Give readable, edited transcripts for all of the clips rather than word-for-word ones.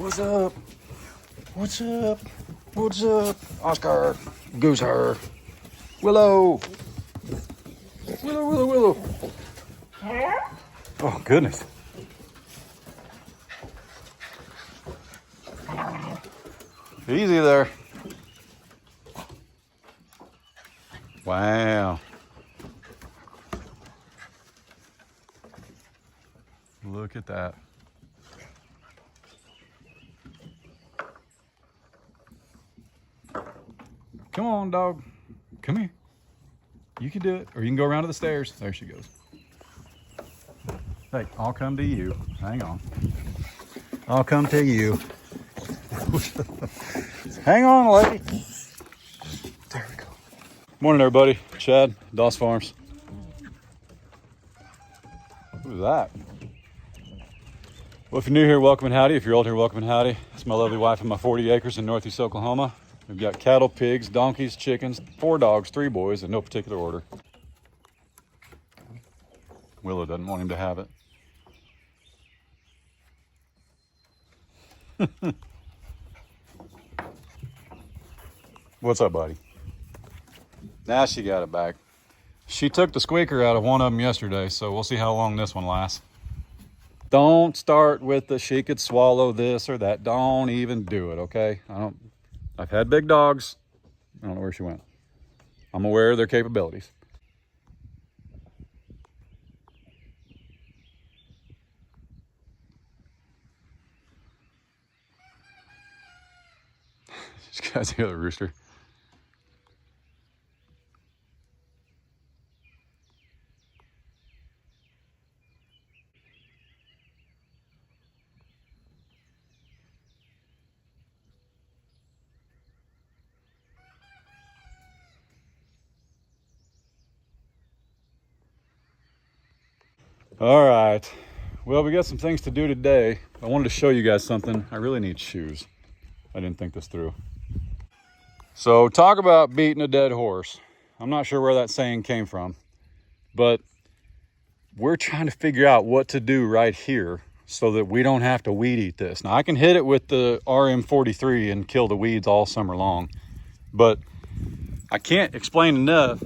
What's up? What's up? What's up? Oscar, Gooser, Willow. Willow, Willow, Willow. Oh, goodness. Easy there. Wow. Look at that. Come on, dog. Come here. You can do it. Or you can go around to the stairs. There she goes. Hey, I'll come to you. Hang on. I'll come to you. Hang on, lady. There we go. Morning, everybody. Chad, Doss Farms. Who's that? Well, if you're new here, welcome and howdy. If you're old here, welcome and howdy. It's my lovely wife and my 40 acres in Northeast Oklahoma. We've got cattle, pigs, donkeys, chickens, 4 dogs, 3 boys, in no particular order. Willow doesn't want him to have it. What's up, buddy? Now she got it back. She took the squeaker out of one of them yesterday, so we'll see how long this one lasts. Don't start with the she could swallow this or that. Don't even do it, okay? I've had big dogs. I don't know where she went. I'm aware of their capabilities. She's got the other rooster. All right, well, we got some things to do today. I wanted to show you guys something. I really need shoes. I didn't think this through. So talk about beating a dead horse. I'm not sure where that saying came from, but we're trying to figure out what to do right here so that we don't have to weed eat this. Now I can hit it with the RM43 and kill the weeds all summer long, but I can't explain enough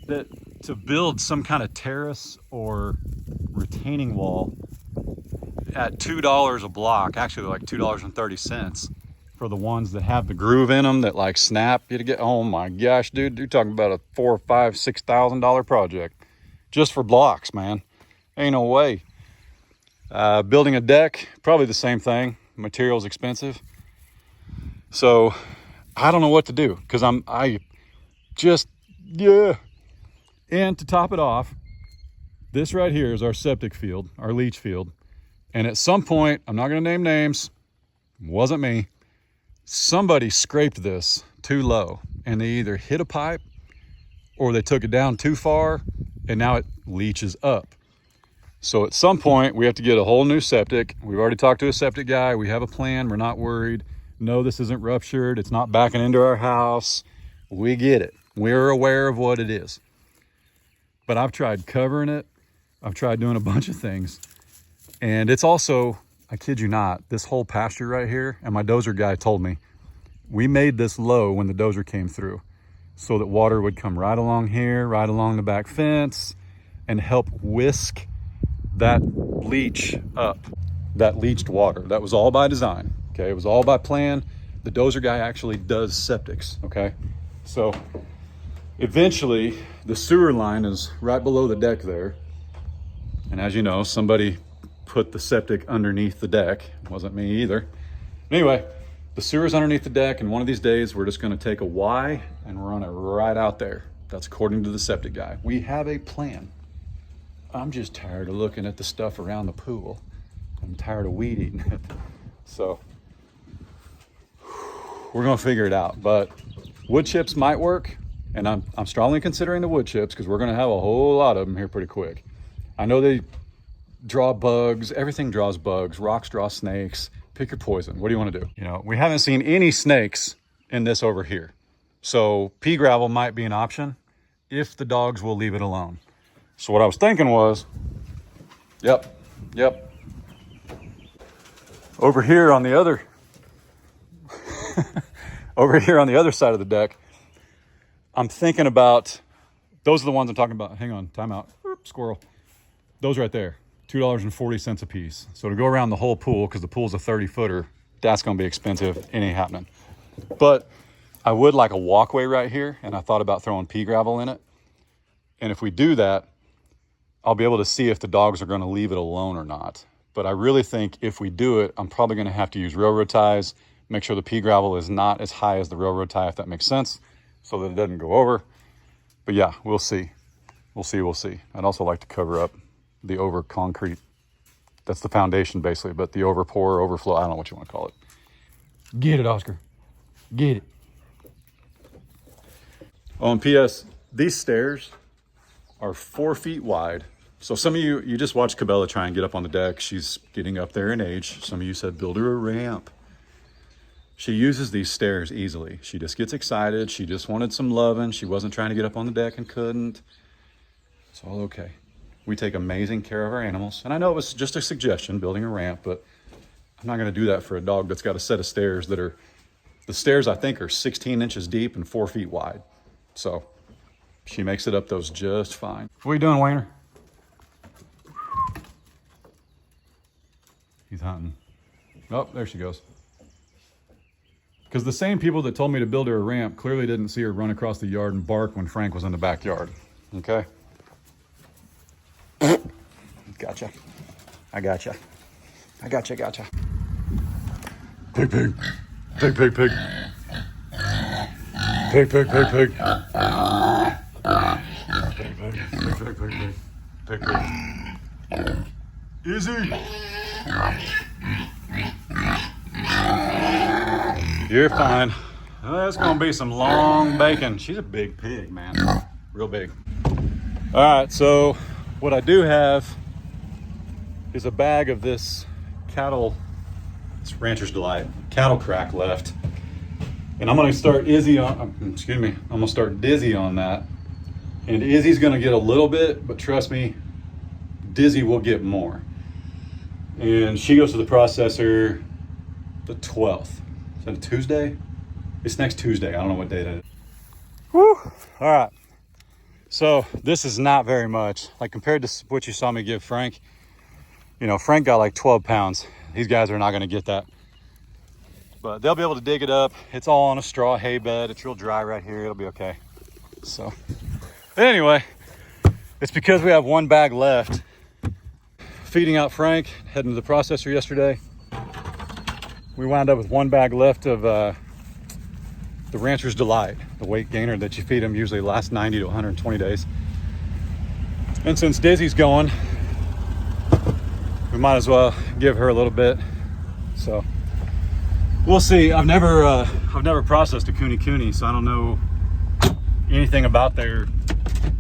that to build some kind of terrace or retaining wall at $2 a block, actually like $2.30 for the ones that have the groove in them that like snap you to get, oh my gosh, dude, you're talking about a $4,000, $5,000, $6,000 project just for blocks, man. Ain't no way. Building a deck, probably the same thing. Material's expensive. So I don't know what to do because And to top it off, this right here is our septic field, our leach field. And at some point, I'm not going to name names, wasn't me, somebody scraped this too low and they either hit a pipe or they took it down too far and now it leaches up. So at some point, we have to get a whole new septic. We've already talked to a septic guy. We have a plan. We're not worried. No, this isn't ruptured. It's not backing into our house. We get it. We're aware of what it is. But I've tried covering it. I've tried doing a bunch of things. And it's also, I kid you not, this whole pasture right here, and my dozer guy told me, we made this low when the dozer came through so that water would come right along here, right along the back fence, and help whisk that leach up, that leached water. That was all by design, okay? It was all by plan. The dozer guy actually does septics, okay? So eventually, the sewer line is right below the deck there. And as you know, somebody put the septic underneath the deck. It wasn't me either. Anyway, the sewer's underneath the deck, and one of these days, we're just gonna take a Y and run it right out there. That's according to the septic guy. We have a plan. I'm just tired of looking at the stuff around the pool. I'm tired of weed eating it. So, we're gonna figure it out, but wood chips might work. And I'm strongly considering the wood chips because we're going to have a whole lot of them here pretty quick. I know they draw bugs. Everything draws bugs. Rocks draw snakes. Pick your poison. What do you want to do? You know, we haven't seen any snakes in this over here. So pea gravel might be an option if the dogs will leave it alone. So what I was thinking was, yep. Over here on the other, over here on the other side of the deck, I'm thinking about, those are the ones I'm talking about. Hang on, time out. Squirrel. Those right there, $2.40 a piece. So to go around the whole pool, because the pool's a 30-footer, that's gonna be expensive. It ain't happening. But I would like a walkway right here, and I thought about throwing pea gravel in it. And if we do that, I'll be able to see if the dogs are gonna leave it alone or not. But I really think if we do it, I'm probably gonna have to use railroad ties, make sure the pea gravel is not as high as the railroad tie, if that makes sense, so that it doesn't go over. But yeah, we'll see. We'll see. I'd also like to cover up the over concrete. That's the foundation basically, but the over pour, overflow, I don't know what you want to call it. Get it, Oscar. Get it. Oh, and P.S., these stairs are 4 feet wide. So some of you just watched Cabela try and get up on the deck. She's getting up there in age. Some of you said, build her a ramp. She uses these stairs easily. She just gets excited. She just wanted some loving. She wasn't trying to get up on the deck and couldn't. It's all okay. We take amazing care of our animals. And I know it was just a suggestion, building a ramp, but I'm not gonna do that for a dog that's got a set of stairs that are, the stairs I think are 16 inches deep and 4 feet wide. So she makes it up those just fine. What are you doing, Wayner? He's hunting. Oh, there she goes. Because the same people that told me to build her a ramp clearly didn't see her run across the yard and bark when Frank was in the backyard. Okay? Gotcha. I gotcha. Gotcha. Pig. Pig. Pig. Easy. You're fine. That's gonna be some long bacon. She's a big pig, man. Real big. All right, so what I do have is a bag of this cattle, it's Rancher's Delight, cattle crack left. And I'm gonna start Izzy on, I'm gonna start Dizzy on that. And Izzy's gonna get a little bit, but trust me, Dizzy will get more. And she goes to the processor the 12th. Is that a Tuesday? It's next Tuesday. I don't know what day that is. Woo! All right. So this is not very much. Like compared to what you saw me give Frank, you know, Frank got like 12 pounds. These guys are not gonna get that. But they'll be able to dig it up. It's all on a straw hay bed. It's real dry right here. It'll be okay. So anyway, it's because we have one bag left. Feeding out Frank, heading to the processor yesterday. We wound up with one bag left of the Rancher's Delight, the weight gainer that you feed them usually lasts 90 to 120 days. And since Dizzy's going, we might as well give her a little bit. So we'll see. I've never processed a cooney, so I don't know anything about their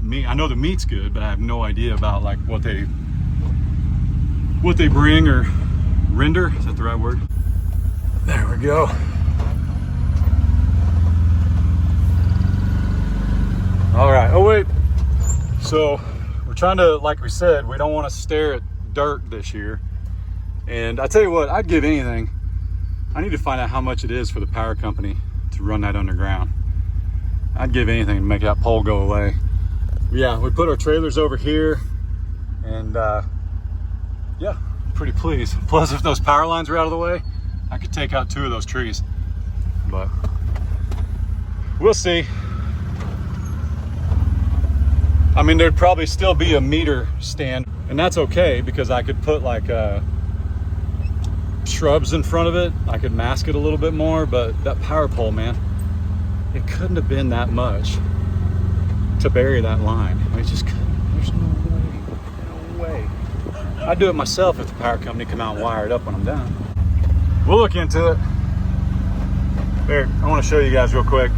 meat. I know the meat's good, but I have no idea about like what they bring or render. Is that the right word? There we go. All right. Oh wait. So we're trying to, like we said, we don't want to stare at dirt this year. And I tell you what, I'd give anything. I need to find out how much it is for the power company to run that underground. I'd give anything to make that pole go away. But yeah, we put our trailers over here, and yeah, pretty pleased. Plus, if those power lines are out of the way, I could take out 2 of those trees. But we'll see. I mean, there'd probably still be a meter stand, and that's okay because I could put like shrubs in front of it. I could mask it a little bit more, but that power pole, man, it couldn't have been that much to bury that line. I just couldn't. There's no way. I'd do it myself if the power company come out and wire it up when I'm done. We'll look into it. Here, I want to show you guys real quick.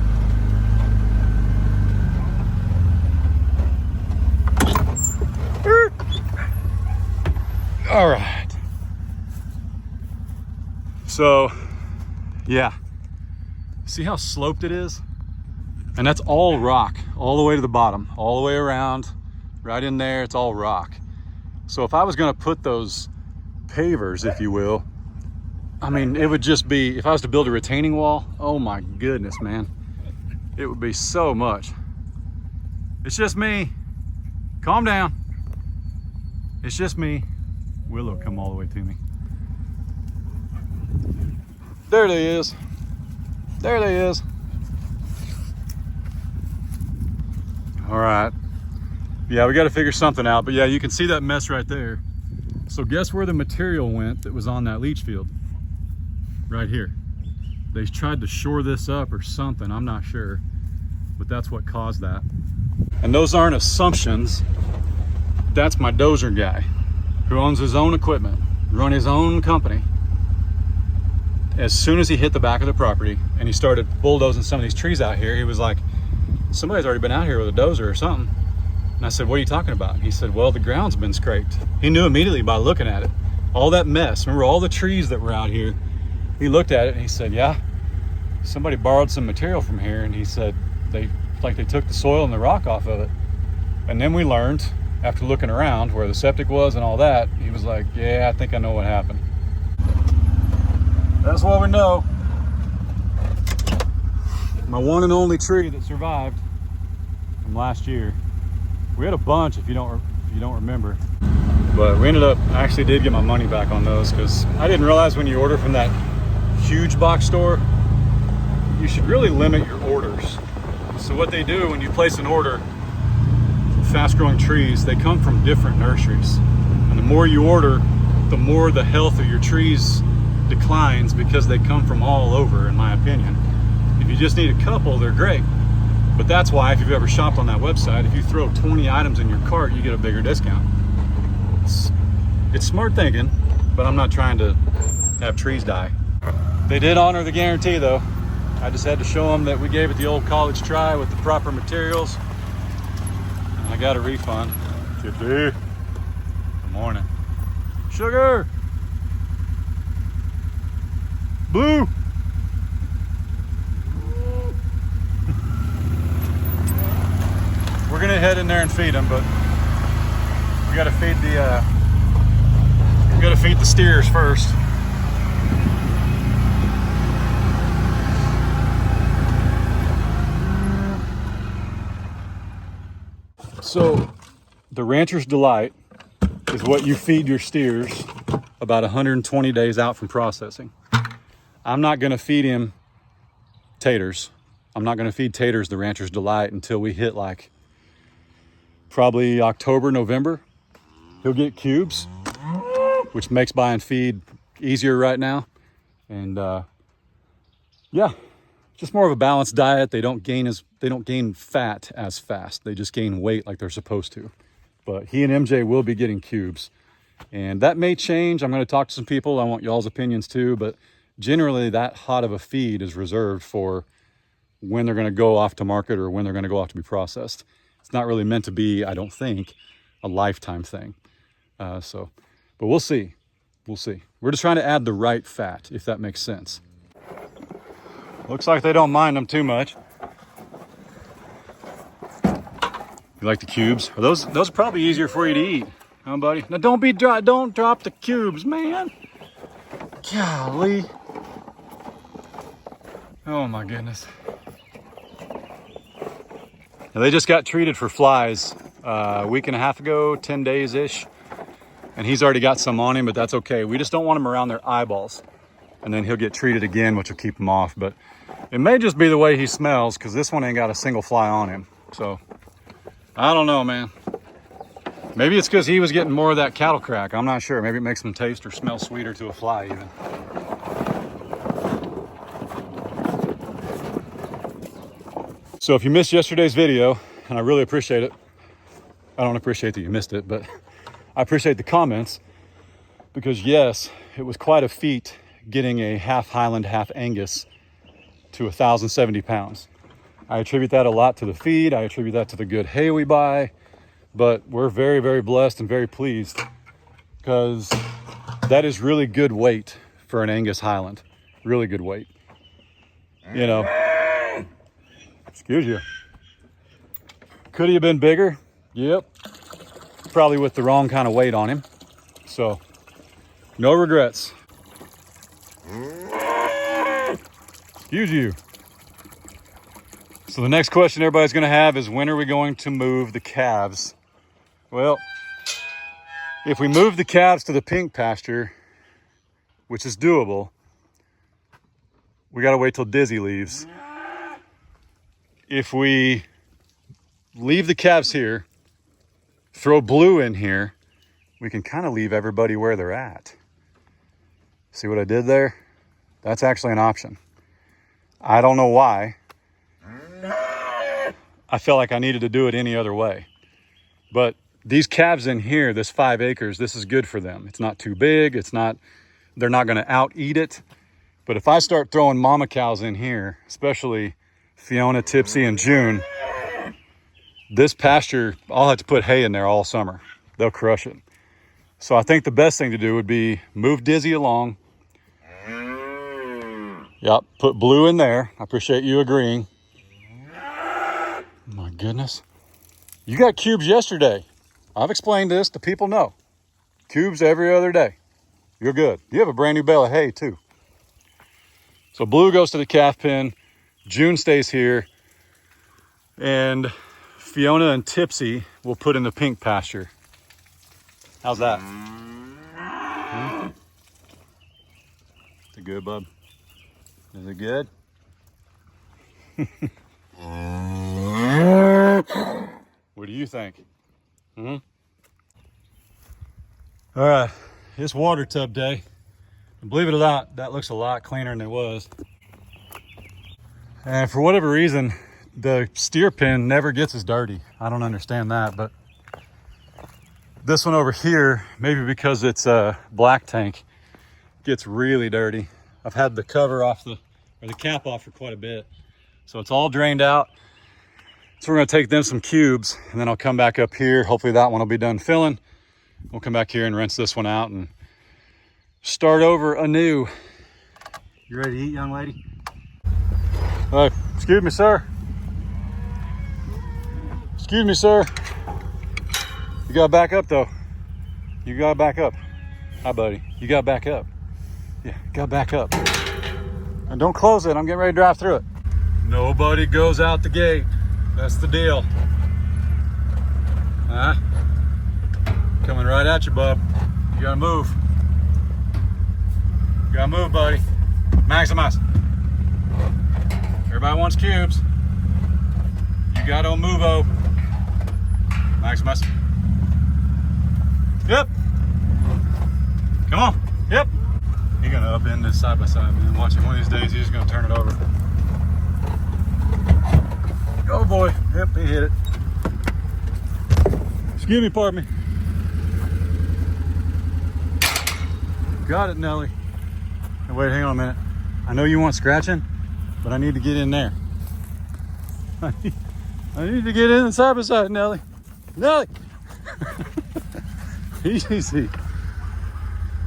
All right. So, yeah. See how sloped it is? And that's all rock, all the way to the bottom, all the way around, right in there, it's all rock. So if I was gonna put those pavers, if you will, I mean, it would just be, if I was to build a retaining wall, oh my goodness, man. It would be so much. It's just me. Calm down. It's just me. Willow come all the way to me. There they is. There they is. All right. Yeah, we got to figure something out. But yeah, you can see that mess right there. So guess where the material went that was on that leach field? Right here. They tried to shore this up or something, I'm not sure, but that's what caused that. And those aren't assumptions. That's my dozer guy who owns his own equipment, run his own company. As soon as he hit the back of the property and he started bulldozing some of these trees out here, he was like, somebody's already been out here with a dozer or something. And I said, what are you talking about? He said, well, the ground's been scraped. He knew immediately by looking at it. All that mess, remember all the trees that were out here? He looked at it and he said, yeah, somebody borrowed some material from here. And he said, they took the soil and the rock off of it. And then we learned, after looking around where the septic was and all that, he was like, yeah, I think I know what happened. That's what we know. My one and only tree that survived from last year. We had a bunch, if you don't remember. But we ended up, I actually did get my money back on those because I didn't realize when you order from that huge box store, you should really limit your orders. So what they do when you place an order, fast growing trees, they come from different nurseries. And the more you order, the more the health of your trees declines because they come from all over, in my opinion. If you just need a couple, they're great. But that's why if you've ever shopped on that website, if you throw 20 items in your cart, you get a bigger discount. It's smart thinking, but I'm not trying to have trees die. They did honor the guarantee though. I just had to show them that we gave it the old college try with the proper materials. And I got a refund. Kitty. Good morning. Sugar. Blue. We're gonna head in there and feed them, but we gotta feed the steers first. So the Rancher's Delight is what you feed your steers about 120 days out from processing. I'm not gonna feed him taters. I'm not gonna feed taters the Rancher's Delight until we hit like probably October, November. He'll get cubes, which makes buying feed easier right now. And yeah, just more of a balanced diet. They don't gain fat as fast. They just gain weight like they're supposed to. But he and MJ will be getting cubes. And that may change. I'm going to talk to some people. I want y'all's opinions too. But generally that hot of a feed is reserved for when they're going to go off to market or when they're going to go off to be processed. It's not really meant to be, I don't think, a lifetime thing. But we'll see. We'll see. We're just trying to add the right fat, if that makes sense. Looks like they don't mind them too much. You like the cubes? Those are probably easier for you to eat, huh, buddy? Now don't drop the cubes, man. Golly. Oh my goodness. Now, they just got treated for flies a week and a half ago, 10 days-ish. And he's already got some on him, but that's okay. We just don't want him around their eyeballs. And then he'll get treated again, which will keep him off. But it may just be the way he smells, because this one ain't got a single fly on him. So, I don't know, man. Maybe it's because he was getting more of that cattle crack. I'm not sure. Maybe it makes him taste or smell sweeter to a fly, even. So if you missed yesterday's video, and I really appreciate it. I don't appreciate that you missed it, but I appreciate the comments, because yes, it was quite a feat getting a half Highland, half Angus to 1,070 pounds. I attribute that a lot to the feed. I attribute that to the good hay we buy, but we're very, very blessed and very pleased, because that is really good weight for an Angus Highland. Really good weight. You know, excuse you. Could he have been bigger? Yep. Probably with the wrong kind of weight on him. So, no regrets. Excuse you. So the next question everybody's gonna have is, when are we going to move the calves? Well, if we move the calves to the pink pasture, which is doable, we gotta wait till Dizzy leaves. If we leave the calves here, throw Blue in here, we can kind of leave everybody where they're at. See what I did there? That's actually an option. I don't know why. I felt like I needed to do it any other way. But these calves in here, this 5 acres, this is good for them. It's not too big. They're not gonna out eat it. But if I start throwing mama cows in here, especially Fiona, Tipsy, and June, this pasture, I'll have to put hay in there all summer. They'll crush it. So I think the best thing to do would be move Dizzy along. Yep, put Blue in there. I appreciate you agreeing. My goodness. You got cubes yesterday. I've explained this, the people know. Cubes every other day. You're good. You have a brand new bale of hay too. So Blue goes to the calf pen. June stays here. And Fiona and Tipsy will put in the pink pasture. How's that? Is it good, bub? Is it good? What do you think? All right, it's water tub day. And believe it or not, that looks a lot cleaner than it was. And for whatever reason, the steer pen never gets as dirty. I don't understand that, but this one over here, maybe because it's a black tank, gets really dirty. I've had the cover off the cap off for quite a bit. So it's all drained out. So we're gonna take them some cubes, and then I'll come back up here. Hopefully that one will be done filling. We'll come back here and rinse this one out and start over anew. You ready to eat, young lady? Excuse me, sir. Excuse me, sir. You gotta back up though. You gotta back up. Hi, buddy. You gotta back up. Yeah, gotta back up. And don't close it. I'm getting ready to drive through it. Nobody goes out the gate. That's the deal. Coming right at you, bub. You gotta move. You gotta move, buddy. Maximize. Everybody wants cubes. You gotta move, oh. Maximus. Yep. Come on. Yep. He's gonna upend this side by side, man. Watch it. One of these days, he's just gonna turn it over. Oh boy. Yep, he hit it. Excuse me, pardon me. Got it, Nelly. Hey, wait, hang on a minute. I know you want scratching, but I need to get in there. I need to get in the side by side, Nelly. Nelly! Easy.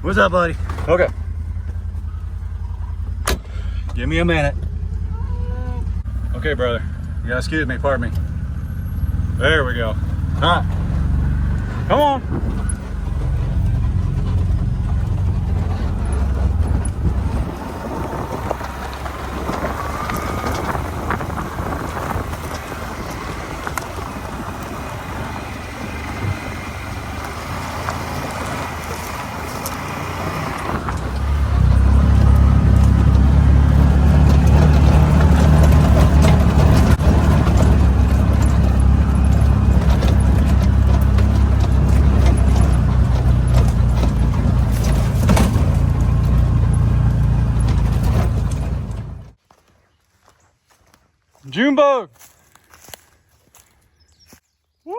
What's up, buddy? Okay. Give me a minute. Okay, brother. You gotta excuse me, pardon me. There we go. All right. Come on. Junebug! Woo!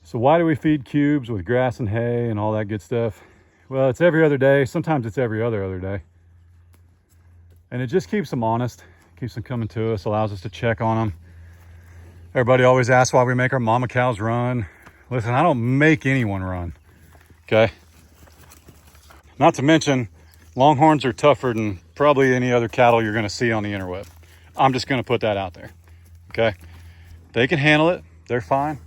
So why do we feed cubes with grass and hay and all that good stuff? Well, it's every other day. Sometimes it's every other day. And it just keeps them honest, keeps them coming to us, allows us to check on them. Everybody always asks why we make our mama cows run. Listen, I don't make anyone run, okay? Not to mention, longhorns are tougher than probably any other cattle you're gonna see on the interweb. I'm just gonna put that out there, okay? They can handle it, they're fine.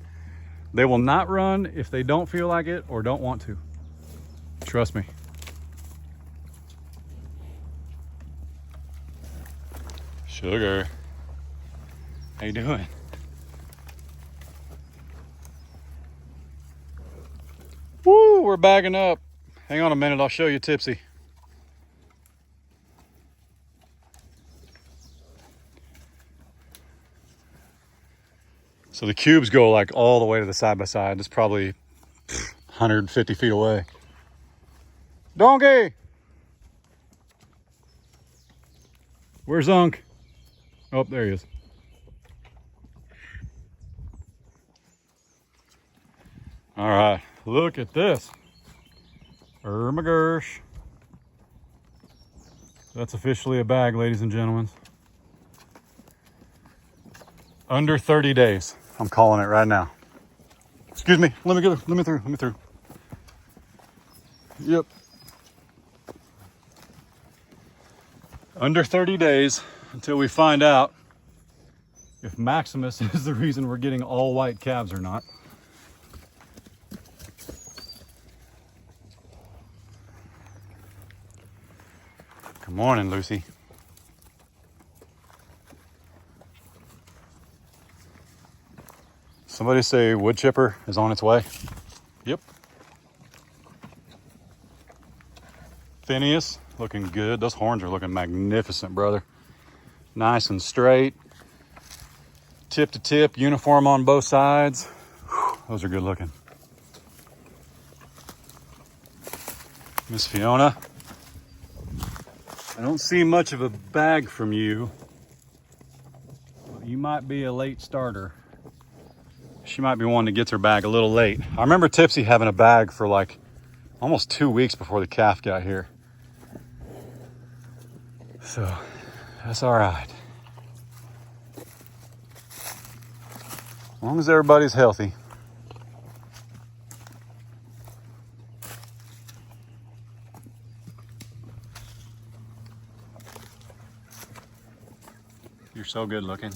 They will not run if they don't feel like it or don't want to. Trust me. Sugar, how you doing? Woo, we're bagging up. Hang on a minute, I'll show you Tipsy. So the cubes go like all the way to the side by side. It's probably 150 feet away. Donkey! Where's Unc? Oh, there he is. All right, look at this. My gosh. That's officially a bag, ladies and gentlemen. Under 30 days. I'm calling it right now. Excuse me. Let me through. Yep. Under 30 days until we find out if Maximus is the reason we're getting all white calves or not. Good morning, Lucy. Somebody say wood chipper is on its way. Yep. Phineas, looking good. Those horns are looking magnificent, brother. Nice and straight. Tip to tip, uniform on both sides. Whew, those are good looking. Miss Fiona, I don't see much of a bag from you. You might be a late starter. She might be one that gets her bag a little late. I remember Tipsy having a bag for like almost 2 weeks before the calf got here. So that's all right. As long as everybody's healthy. You're so good looking.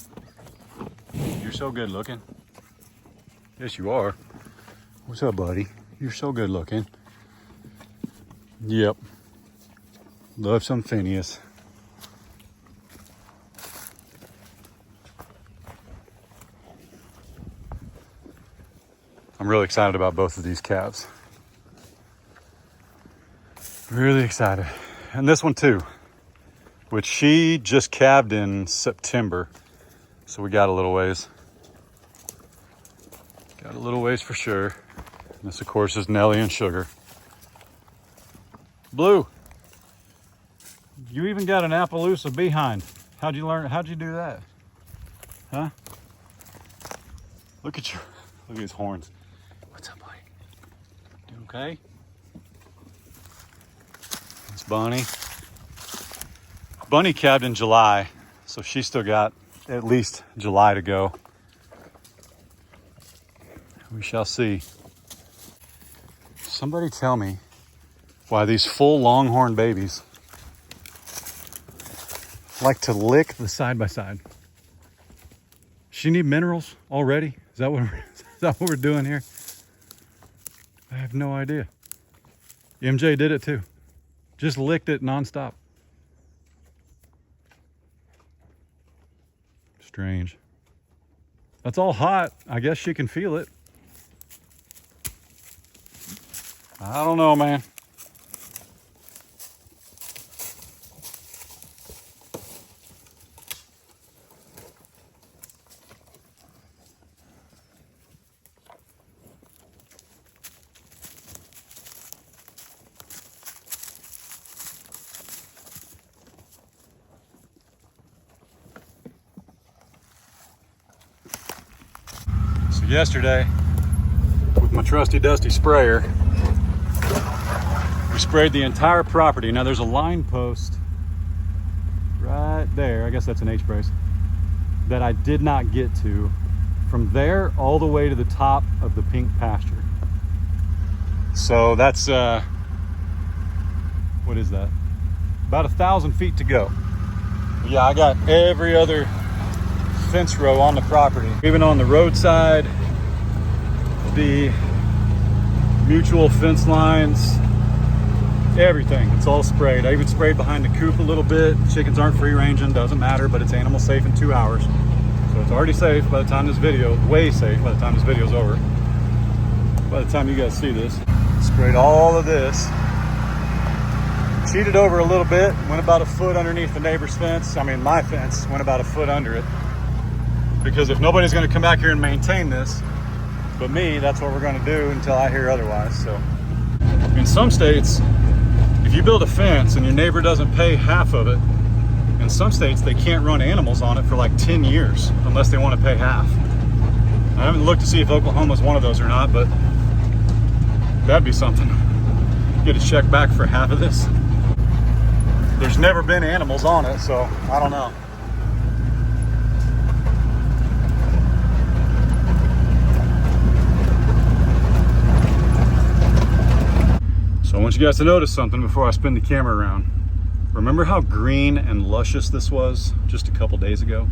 You're so good looking. Yes, you are. What's up, buddy? You're so good looking. Yep. Love some Phineas. I'm really excited about both of these calves. Really excited. And this one too, which she just calved in September. So we got a little ways. Got a little ways for sure. And this, of course, is Nelly and Sugar. Blue, you even got an Appaloosa behind. How'd you do that? Huh? Look at his horns. What's up, buddy? Doing okay? It's Bunny. Bunny calved in July, so she still got at least July to go. We shall see. Somebody tell me why these full longhorn babies like to lick the side by side. She need minerals already? Is that what we're doing here? I have no idea. MJ did it too. Just licked it nonstop. Strange. That's all hot. I guess she can feel it. I don't know, man. So yesterday, with my trusty dusty sprayer, we sprayed the entire property. Now there's a line post right there. I guess that's an H-brace that I did not get to from there all the way to the top of the pink pasture. So that's, what is that? About 1,000 feet to go. But yeah, I got every other fence row on the property. Even on the roadside, the mutual fence lines, everything, it's all sprayed. I even sprayed behind the coop a little bit. Chickens aren't free ranging, doesn't matter, but it's animal safe in 2 hours. So it's already safe by the time this video, way safe by the time this video's over. By the time you guys see this. Sprayed all of this. Cheated over a little bit, went about a foot underneath the neighbor's fence. I mean, my fence went about a foot under it. Because if nobody's gonna come back here and maintain this, but me, that's what we're gonna do until I hear otherwise. So in some states, if you build a fence and your neighbor doesn't pay half of it, in some states they can't run animals on it for like 10 years unless they want to pay half. I haven't looked to see if Oklahoma's one of those or not, but that'd be something. Get a check back for half of this. There's never been animals on it, so I don't know. So I want you guys to notice something before I spin the camera around. Remember how green and luscious this was just a couple days ago?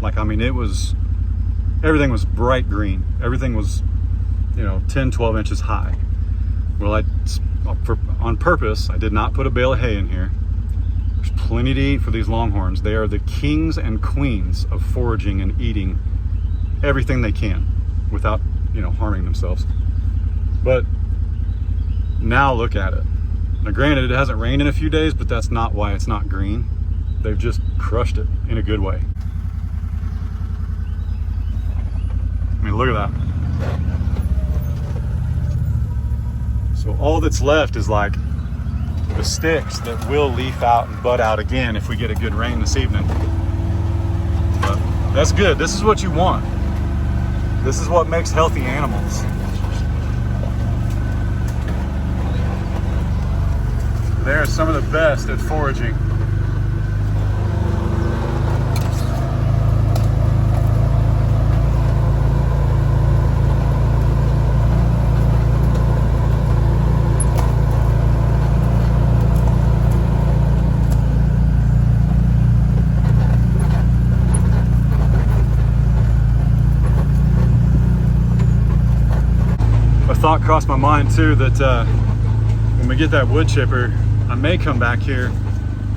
Like, I mean, everything was bright green. Everything was, 10, 12 inches high. Well, on purpose, I did not put a bale of hay in here. There's plenty to eat for these longhorns. They are the kings and queens of foraging and eating everything they can without, harming themselves. But now look at it. Now granted, it hasn't rained in a few days, but that's not why it's not green. They've just crushed it in a good way. I mean, look at that. So all that's left is like the sticks that will leaf out and bud out again if we get a good rain this evening. But that's good. This is what you want. This is what makes healthy animals. They're some of the best at foraging. A thought crossed my mind too that when we get that wood chipper, I may come back here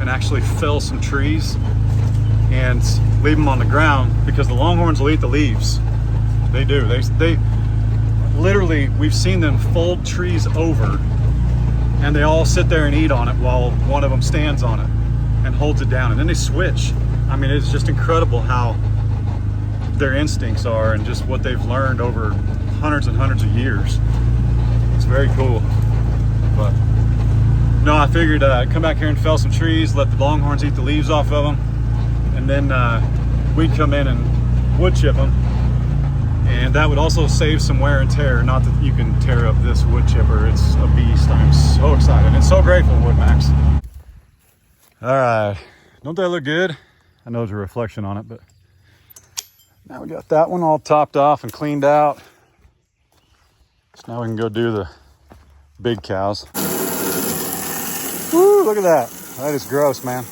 and actually fell some trees and leave them on the ground, because the longhorns will eat the leaves. They do. They literally, we've seen them fold trees over and they all sit there and eat on it while one of them stands on it and holds it down, and then they switch. I mean, it's just incredible how their instincts are and just what they've learned over hundreds and hundreds of years. It's very cool. But no, I figured I'd come back here and fell some trees, let the longhorns eat the leaves off of them, and then we'd come in and wood chip them. And that would also save some wear and tear. Not that you can tear up this wood chipper. It's a beast. I'm so excited and so grateful, Woodmax. All right, don't that look good? I know there's a reflection on it, but now we got that one all topped off and cleaned out. So now we can go do the big cows. Woo, look at that. That is gross, man.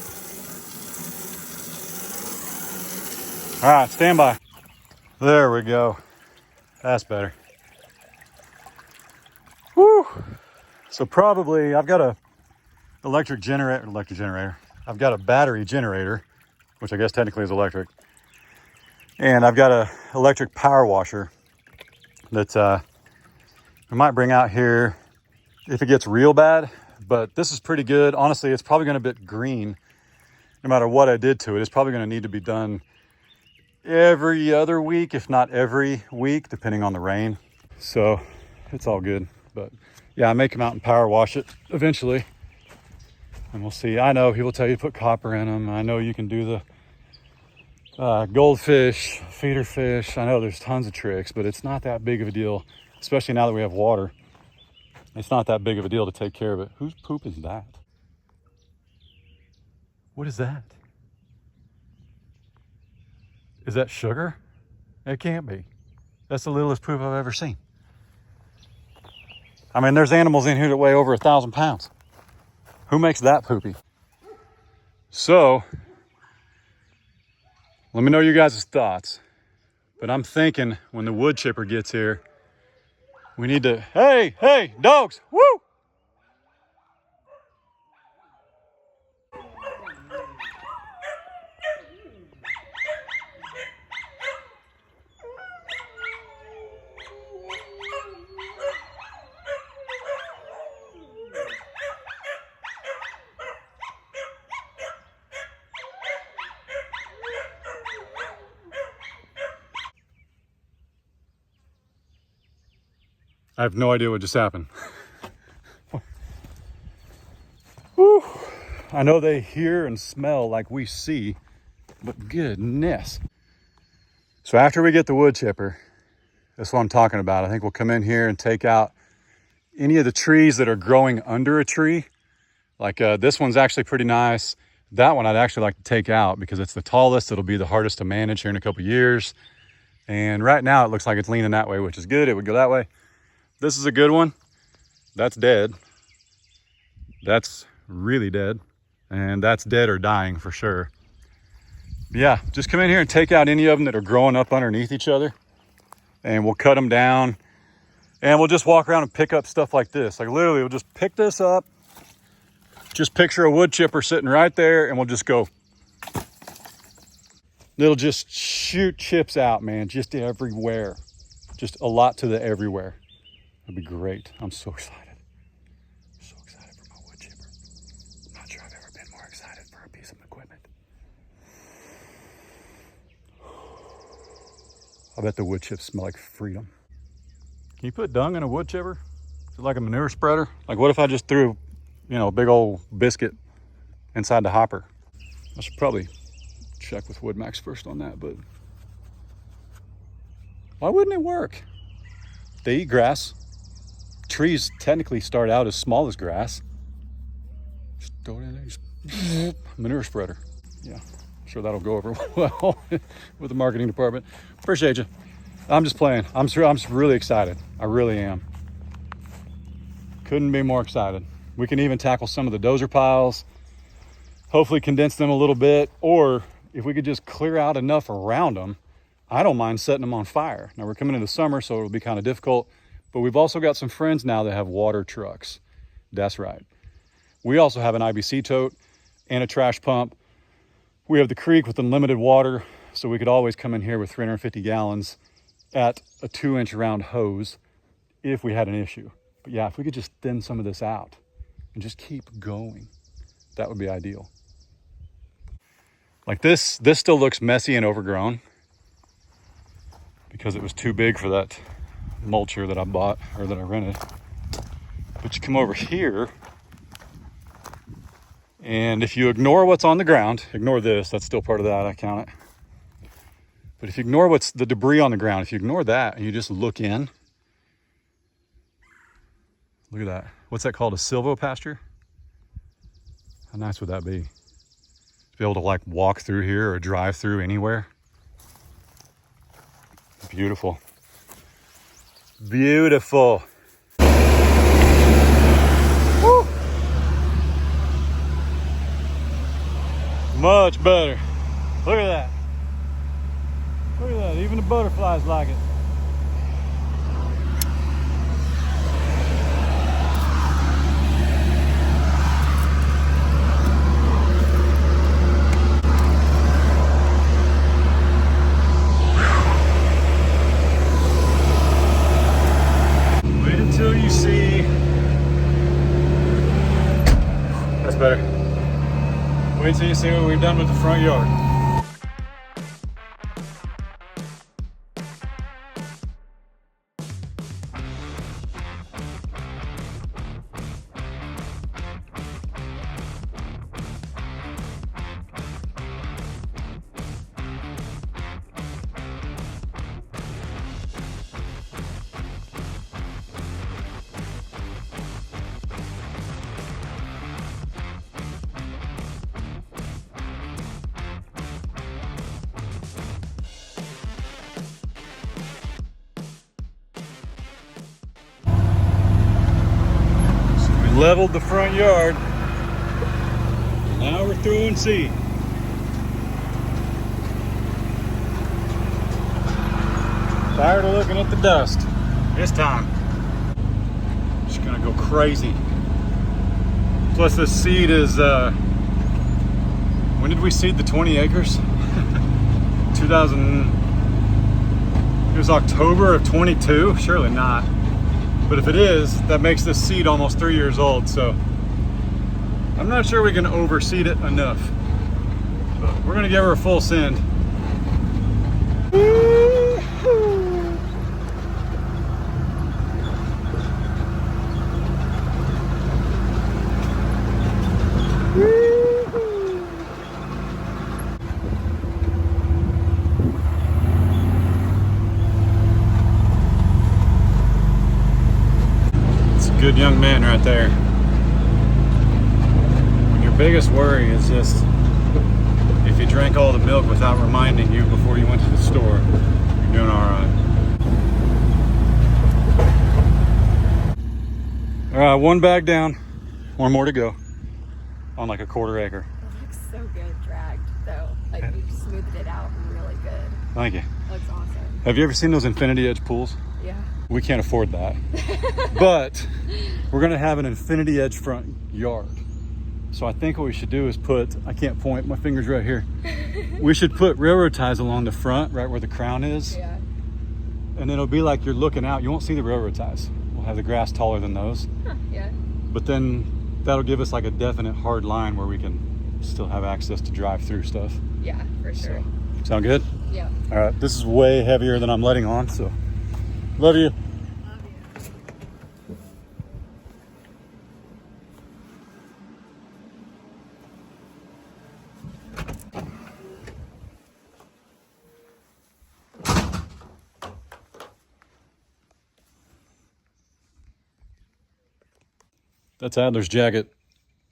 All right, stand by. There we go. That's better. Woo. So probably I've got a electric generator. I've got a battery generator, which I guess technically is electric. And I've got a electric power washer that I might bring out here if it gets real bad. But this is pretty good. Honestly, it's probably going to be green no matter what I did to it. It's probably going to need to be done every other week, if not every week, depending on the rain. So it's all good. But yeah, I may come out and power wash it eventually. And we'll see. I know people tell you to put copper in them. I know you can do the goldfish, feeder fish. I know there's tons of tricks, but it's not that big of a deal, especially now that we have water. It's not that big of a deal to take care of it. Whose poop is that? What is that? Is that sugar? It can't be. That's the littlest poop I've ever seen. I mean, there's animals in here that weigh over 1,000 pounds. Who makes that poopy? So, let me know you guys' thoughts. But I'm thinking when the wood chipper gets here, we need to, hey, dogs, woo! I have no idea what just happened. Whew. I know they hear and smell like we see, but goodness. So after we get the wood chipper, that's what I'm talking about. I think we'll come in here and take out any of the trees that are growing under a tree. Like this one's actually pretty nice. That one I'd actually like to take out because it's the tallest. It'll be the hardest to manage here in a couple years. And right now it looks like it's leaning that way, which is good. It would go that way. This is a good one. That's dead. That's really dead. And that's dead or dying for sure. But yeah, just come in here and take out any of them that are growing up underneath each other. And we'll cut them down. And we'll just walk around and pick up stuff like this. Like literally, we'll just pick this up. Just picture a wood chipper sitting right there and we'll just go. It'll just shoot chips out, man, just everywhere. Just a lot to the everywhere. That'd be great. I'm so excited. So excited for my wood chipper. I'm not sure I've ever been more excited for a piece of equipment. I bet the wood chips smell like freedom. Can you put dung in a wood chipper? Is it like a manure spreader? Like what if I just threw, a big old biscuit inside the hopper? I should probably check with Woodmax first on that, but why wouldn't it work? They eat grass. Trees technically start out as small as grass. Just throw it in there, just manure spreader. Yeah, I'm sure that'll go over well with the marketing department. Appreciate you. I'm just playing. I'm really excited. I really am. Couldn't be more excited. We can even tackle some of the dozer piles, hopefully condense them a little bit, or if we could just clear out enough around them, I don't mind setting them on fire. Now we're coming into summer, so it'll be kind of difficult, but we've also got some friends now that have water trucks. That's right. We also have an IBC tote and a trash pump. We have the creek with unlimited water, so we could always come in here with 350 gallons at a 2-inch round hose if we had an issue. But yeah, if we could just thin some of this out and just keep going, that would be ideal. Like this still looks messy and overgrown because it was too big for that mulcher that I bought or that I rented. But you come over here, and if you ignore what's on the ground, ignore this, that's still part of that, I count it. But if you ignore what's the debris on the ground, if you ignore that and you just look in, look at that. What's that called? A silvo pasture? How nice would that be? To be able to like walk through here or drive through anywhere. Beautiful. Beautiful. Woo. Much better. Look at that. Look at that. Even the butterflies like it. Better. Wait till you see what we've done with the front yard. leveled the front yard. Now we're throwing seed. Tired of looking at the dust. It's time. Just gonna go crazy. Plus this seed is, when did we seed the 20 acres? 2000, it was October of 22? Surely not. But if it is, that makes this seed almost 3 years old, so I'm not sure we can overseed it enough. But we're gonna give her a full send. Good young man right there. When your biggest worry is just if you drank all the milk without reminding you before you went to the store, you're doing all right. All right, one bag down, one more to go on like a quarter acre. It looks so good dragged though. Like you smoothed it out really good. Thank you. It looks awesome. Have you ever seen those infinity edge pools? Yeah. We can't afford that. But we're gonna have an infinity edge front yard. So I think what we should do is put, I can't point, my finger's right here. We should put railroad ties along the front, right where the crown is. Yeah. And then it'll be like you're looking out. You won't see the railroad ties. We'll have the grass taller than those. Huh, yeah. But then that'll give us like a definite hard line where we can still have access to drive through stuff. Yeah, for sure. So, sound good? Yeah. All right, this is way heavier than I'm letting on, so love you. That's Adler's jacket.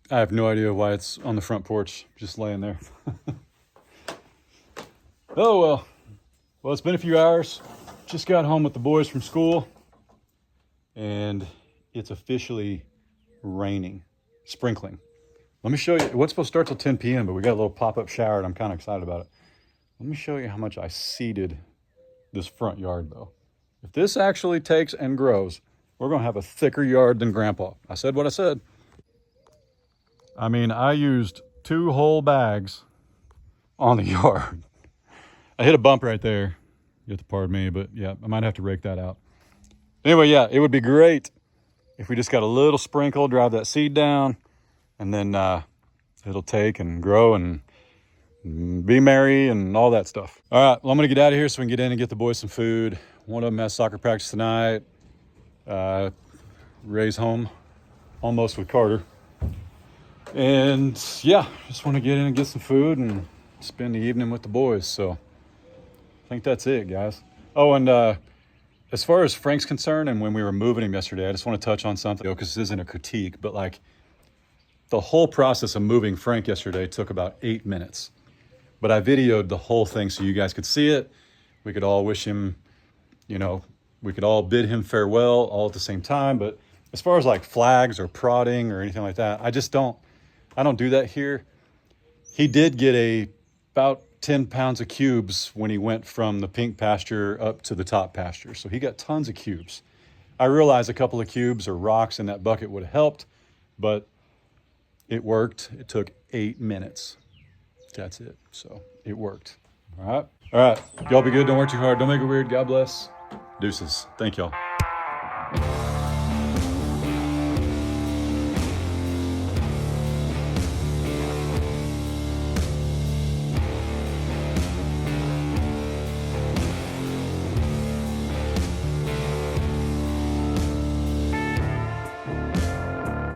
I have no idea why it's on the front porch, just laying there. Oh, well. Well, it's been a few hours. Just got home with the boys from school. And it's officially raining, sprinkling. Let me show you. It wasn't supposed to start till 10 p.m., but we got a little pop-up shower, and I'm kind of excited about it. Let me show you how much I seeded this front yard, though. If this actually takes and grows, we're going to have a thicker yard than Grandpa. I said what I said. I mean, I used 2 whole bags on the yard. I hit a bump right there. You have to pardon me, but yeah, I might have to rake that out. Anyway, yeah, it would be great if we just got a little sprinkle, drive that seed down, and then it'll take and grow and be merry and all that stuff. All right, well, I'm going to get out of here so we can get in and get the boys some food. One of them has soccer practice tonight. Ray's home almost with Carter. And yeah, just want to get in and get some food and spend the evening with the boys. So I think that's it, guys. Oh, and as far as Frank's concerned, and when we were moving him yesterday, I just want to touch on something, because this isn't a critique, but like the whole process of moving Frank yesterday took about 8 minutes. But I videoed the whole thing so you guys could see it. We could all wish him, you know, we could all bid him farewell all at the same time. But as far as like flags or prodding or anything like that, I don't do that here. He did get about 10 pounds of cubes when he went from the pink pasture up to the top pasture. So he got tons of cubes. I realize a couple of cubes or rocks in that bucket would have helped, but it worked. It took 8 minutes. That's it. So it worked. All right. All right. Y'all be good. Don't work too hard. Don't make it weird. God bless. Deuces. Thank y'all.